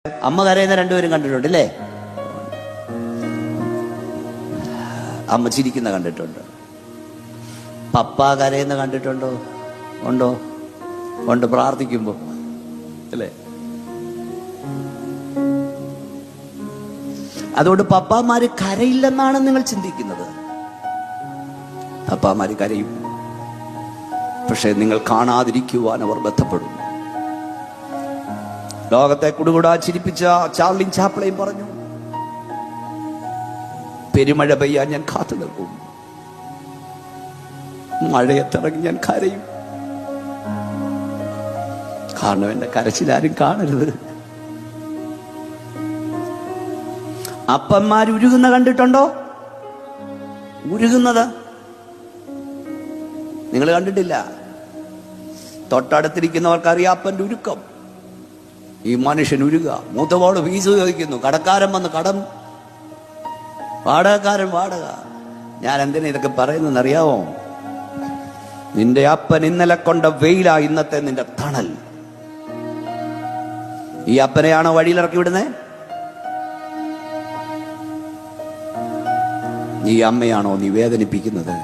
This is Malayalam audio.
അമ്മ കരയുന്ന രണ്ടുപേരും കണ്ടിട്ടുണ്ട് അല്ലേ? അമ്മ ചിരിക്കുന്ന കണ്ടിട്ടുണ്ട്. പപ്പ കരയുന്ന കണ്ടിട്ടുണ്ടോ? ഉണ്ടോ? ഉണ്ട്, പ്രാർത്ഥിക്കുമ്പോ അല്ലേ? അതുകൊണ്ട് പപ്പാമാര് കരയില്ലെന്നാണ് നിങ്ങൾ ചിന്തിക്കുന്നത്. പപ്പാമാര് കരയും, പക്ഷെ നിങ്ങൾ കാണാതിരിക്കുവാൻ അവർ ബന്ധപ്പെടും. ലോകത്തെ കുടുകുടാ ചിരിപ്പിച്ച ചാർലി ചാപ്ലിൻ പറഞ്ഞു, പെരുമഴ പെയ്യാൻ ഞാൻ കാത്തു നിൽക്കും, മഴയത്തിറങ്ങി ഞാൻ കരയും, കാരണം എന്റെ കരച്ചിലാരും കാണരുത്. അപ്പന്മാർ ഉരുകുന്ന കണ്ടിട്ടുണ്ടോ? ഉരുകുന്നത് നിങ്ങൾ കണ്ടിട്ടില്ല. തൊട്ടടുത്തിരിക്കുന്നവർക്കറിയാം അപ്പന്റെ ഉരുക്കം. ഈ മനുഷ്യൻ ഉരുക, മൂത്തവോട് ഫീസ് ചോദിക്കുന്നു, കടക്കാരൻ വന്ന് കടം, വാടകക്കാരൻ വാടക. ഞാൻ എന്തിനാ ഇതൊക്കെ പറയുന്നറിയാവോ? നിന്റെ അപ്പൻ ഇന്നലെ കൊണ്ട വെയിലാ ഇന്നത്തെ നിന്റെ തണൽ. ഈ അപ്പനെയാണോ വഴിയിലിറക്കി വിടുന്നേ? ഈ അമ്മയാണോ നീ വേദനിപ്പിക്കുന്നത്?